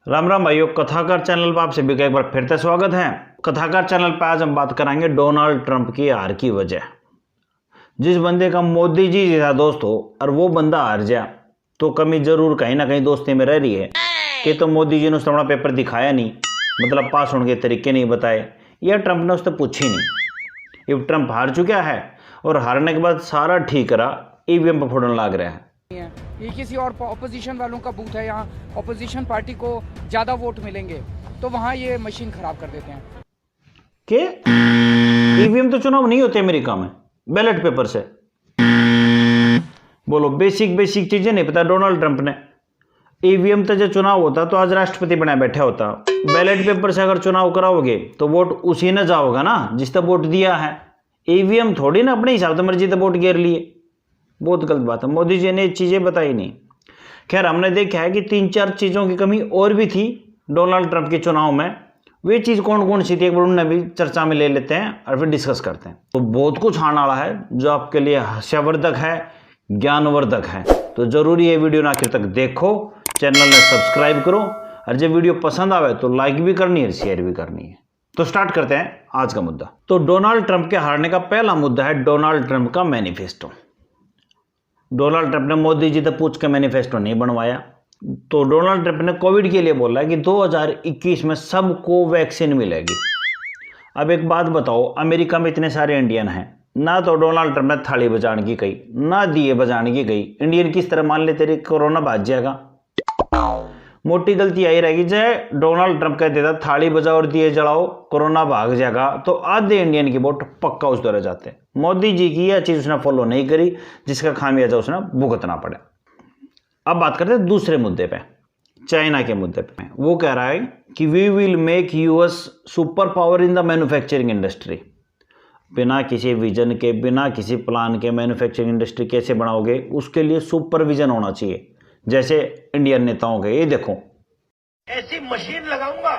राम राम भाइयों, कथाकार चैनल पर आप सभी का एक बार फिर से स्वागत है। कथाकार चैनल पर आज हम बात कराएंगे डोनाल्ड ट्रंप की हार की वजह। जिस बंदे का मोदी जी जैसा दोस्त हो और वो बंदा हार जाए तो कमी जरूर कहीं ना कहीं दोस्ती में रह रही है। कि तो मोदी जी ने उसने अपना पेपर दिखाया नहीं, मतलब पास होने के तरीके नहीं बताए, या ट्रंप ने उससे पूछी नहीं। अब ट्रंप हार चुका है और हारने के बाद सारा ठीक करा ईवीएम पर फोड़ने लग रहा है। ये किसी और ऑपोजिशन वालों का बूथ है, यहाँ ऑपोजिशन पार्टी को ज़्यादा वोट मिलेंगे तो वहाँ ये मशीन खराब कर देते हैं। के ईवीएम तो चुनाव नहीं होते अमेरिका में, बैलेट पेपर से। बोलो, बेसिक चीजें नहीं पता डोनाल्ड ट्रंप ने। ईवीएम तो जब चुनाव होता तो आज राष्ट्रपति बना बैठा होता। बैलेट पेपर से अगर चुनाव कराओगे तो वोट उसी ने जाओगा ना जिसने वोट दिया है। ईवीएम थोड़ी ना अपने हिसाब से मर्जी से वोट गिर लिए। बहुत गलत बात है, मोदी जी ने चीजें बताई नहीं। खैर, हमने देखा है कि 3-4 चीजों की कमी और भी थी डोनाल्ड ट्रंप के चुनाव में। वे चीज कौन कौन सी थी एक बार उन्हें भी चर्चा में ले लेते हैं और फिर डिस्कस करते हैं। तो बहुत कुछ आने वाला है जो आपके लिए हास्यवर्धक है, ज्ञानवर्धक है। तो जरूरी है वीडियो आखिर तक देखो, चैनल में सब्सक्राइब करो और जब वीडियो पसंद आवे तो लाइक भी करनी है, शेयर भी करनी है। तो स्टार्ट करते हैं आज का मुद्दा। तो डोनाल्ड ट्रंप के हारने का पहला मुद्दा है डोनाल्ड ट्रंप का मैनिफेस्टो। डोनाल्ड ट्रंप ने मोदी जी से पूछ के मैनिफेस्टो नहीं बनवाया। तो डोनाल्ड ट्रंप ने कोविड के लिए बोला कि 2021 में सबको वैक्सीन मिलेगी। अब एक बात बताओ, अमेरिका में इतने सारे इंडियन हैं, ना तो डोनाल्ड ट्रंप ने थाली बजाने की कही, ना दिए बजाने की कही। इंडियन किस तरह मान ले तेरी कोरोना भाग जाएगा। मोटी गलती आई रहेगी, जय डोनाल्ड ट्रंप कह देता थाली बजाओ और दिए जलाओ कोरोना भाग जाएगा, तो आधे इंडियन की वोट पक्का उस तरह जाते। मोदी जी की यह चीज उसने फॉलो नहीं करी, जिसका खामियाजा उसने भुगतना पड़ा। अब बात करते हैं दूसरे मुद्दे पे, चाइना के मुद्दे पे। वो कह रहा है कि we will make US super power in the manufacturing industry. बिना किसी विजन के, बिना किसी प्लान के मैन्युफैक्चरिंग इंडस्ट्री कैसे बनाओगे, उसके लिए सुपरविजन होना चाहिए, जैसे इंडियन नेताओं के। ये देखो, ऐसी मशीन लगाऊंगा,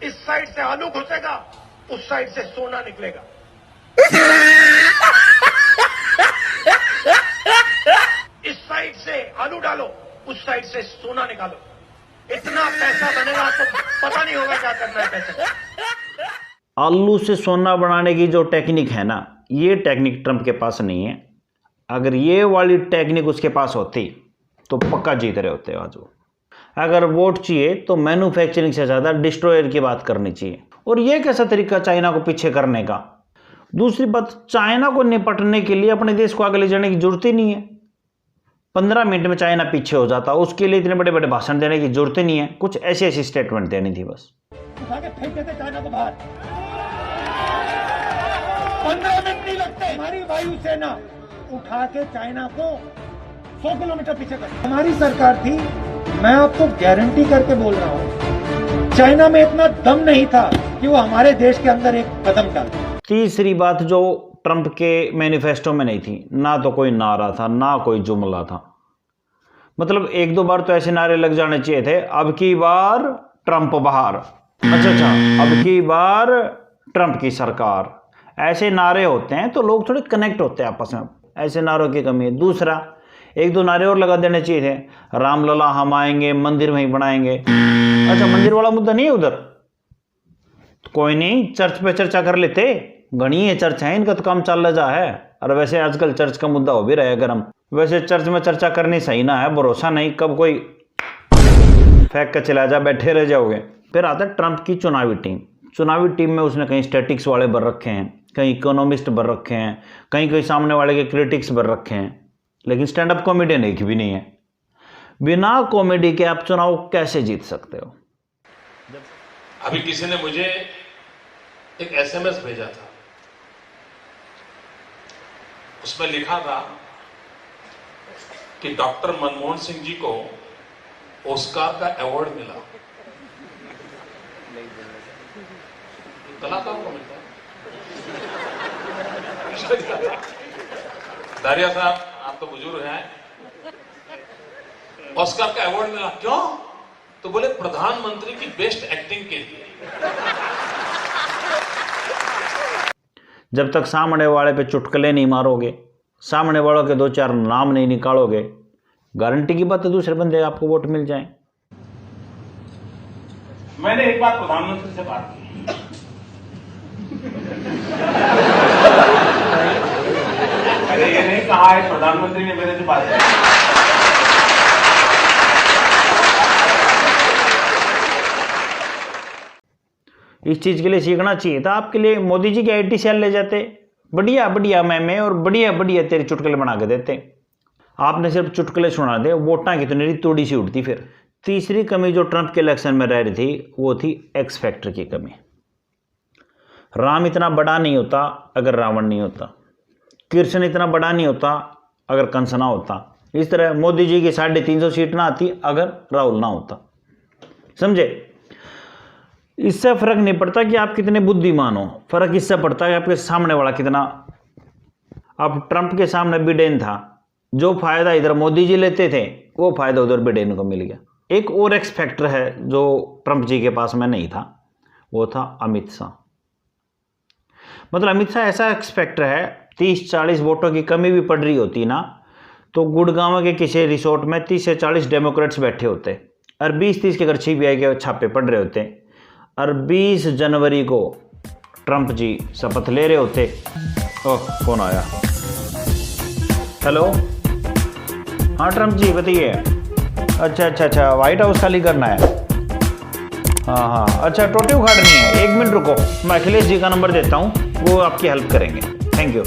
इस साइड से आलू घुसेगा, उस साइड से सोना निकलेगा। इस साइड से आलू डालो, उस साइड से सोना निकालो। इतना पैसा बनेगा तो पता नहीं होगा क्या करना है पैसे का। आलू से सोना बनाने की जो टेक्निक है ना, ये टेक्निक ट्रंप के पास नहीं है। अगर ये वाली टेक्निक उसके पास होती तो पक्का जीत रहे होते आज वो। अगर वोट चाहिए तो मैन्युफैक्चरिंग से ज़्यादा डिस्ट्रॉयर की बात करनी चाहिए। और ये कैसा तरीका चाइना को पीछे करने का। दूसरी बात, चाइना को निपटने के लिए अपने देश को आगे ले जाने की जरूरत ही नहीं है। 15 मिनट में चाइना पीछे हो जाता, उसके लिए इतने बड़े बड़े भाषण देने की जरूरत ही नहीं है। कुछ ऐसी ऐसी स्टेटमेंट देनी थी बस। उठा के फेंक देते चाइना को बाहर। 15 मिनट नहीं लगते। हमारी वायुसेना उठा के चाइना को 100 किलोमीटर पीछे कर। हमारी सरकार थी, मैं आपको गारंटी करके बोल रहा हूं, चाइना में इतना दम नहीं था कि वो हमारे देश के अंदर एक कदम डाले। तीसरी बात जो ट्रंप के मैनिफेस्टो में नहीं थी, ना तो कोई नारा था ना कोई जुमला था। मतलब 1-2 बार तो ऐसे नारे लग जाने चाहिए थे, अब की बार ट्रंप बाहर, अच्छा, अब की बार ट्रंप की सरकार। ऐसे नारे होते हैं तो लोग थोड़े कनेक्ट होते हैं आपस में। ऐसे नारों की कमी है। दूसरा, 1-2 नारे और लगा देने चाहिए थे, रामलला हम आएंगे, मंदिर वहीं बनाएंगे। अच्छा, मंदिर वाला मुद्दा नहीं है उधर, तो कोई नहीं, चर्च पे चर्चा कर लेते। घनी है चर्च है, इनका तो काम चल रहा है। और वैसे आजकल चर्च का मुद्दा हो भी रहा है गर्म। वैसे चर्च में चर्चा करनी सही ना है, भरोसा नहीं कब कोई फेंक के चला जा, बैठे रह जाओगे। फिर आता है ट्रंप की चुनावी टीम। चुनावी टीम में उसने कहीं स्टैटिक्स वाले भर रखे हैं, कहीं इकोनॉमिस्ट भर रखे हैं, कहीं सामने वाले के क्रिटिक्स भर रखे हैं, लेकिन स्टैंड अप कॉमेडियन एक भी नहीं है। बिना कॉमेडी के आप चुनाव कैसे जीत सकते हो। अभी किसी ने मुझे एक एसएमएस भेजा था, उसमें लिखा था कि डॉक्टर मनमोहन सिंह जी को ऑस्कार का अवार्ड मिला। कलाकार को मिलता है। दारिया साहब, आप तो बुजुर्ग हैं, ऑस्कार का अवार्ड मिला क्यों? तो बोले प्रधानमंत्री की बेस्ट एक्टिंग के लिए। जब तक सामने वाले पे चुटकुले नहीं मारोगे, सामने वालों के 2-4 नाम नहीं निकालोगे, गारंटी की बात है दूसरे बंदे आपको वोट मिल जाए। मैंने एक बार प्रधानमंत्री से बात की, मैंने ये नहीं कहा है प्रधानमंत्री ने मेरे से बात की। इस चीज के लिए सीखना चाहिए था आपके लिए, मोदी जी के IT सेल ले जाते, बढ़िया बढ़िया मैं और बढ़िया बढ़िया तेरे चुटकुले बना के देते। आपने सिर्फ चुटकुले सुना दे, वोटां की तो मेरी तोड़ी सी उठती। फिर तीसरी कमी जो ट्रंप के इलेक्शन में रह रही थी वो थी एक्स फैक्टर की कमी। राम इतना बड़ा नहीं होता अगर रावण नहीं होता, कृष्ण इतना बड़ा नहीं होता अगर कंस ना होता, इस तरह मोदी जी की 350 सीट ना आती अगर राहुल ना होता। समझे? इससे फर्क नहीं पड़ता कि आप कितने बुद्धिमान हो, फर्क इससे पड़ता है कि आपके सामने वाला कितना। अब ट्रंप के सामने बिडेन था, जो फायदा इधर मोदी जी लेते थे वो फायदा उधर बिडेन को मिल गया। एक और एक्स फैक्टर है जो ट्रंप जी के पास में नहीं था, वो था अमित शाह। मतलब अमित शाह ऐसा एक्स फैक्टर है, 30-40 वोटों की कमी भी पड़ रही होती ना तो गुड़गांव के किसी रिसोर्ट में 30 से 40 डेमोक्रेट्स बैठे होते और 20-30 के अगर CBI के छापे पड़ रहे होते और 20 जनवरी को ट्रंप जी शपथ ले रहे होते। ओह, कौन आया? हेलो, हाँ ट्रंप जी बताइए। अच्छा, व्हाइट हाउस खाली करना है। हाँ, अच्छा टोटी उखाड़नी है, 1 मिनट रुको, मैं अखिलेश जी का नंबर देता हूँ, वो आपकी हेल्प करेंगे। Thank you.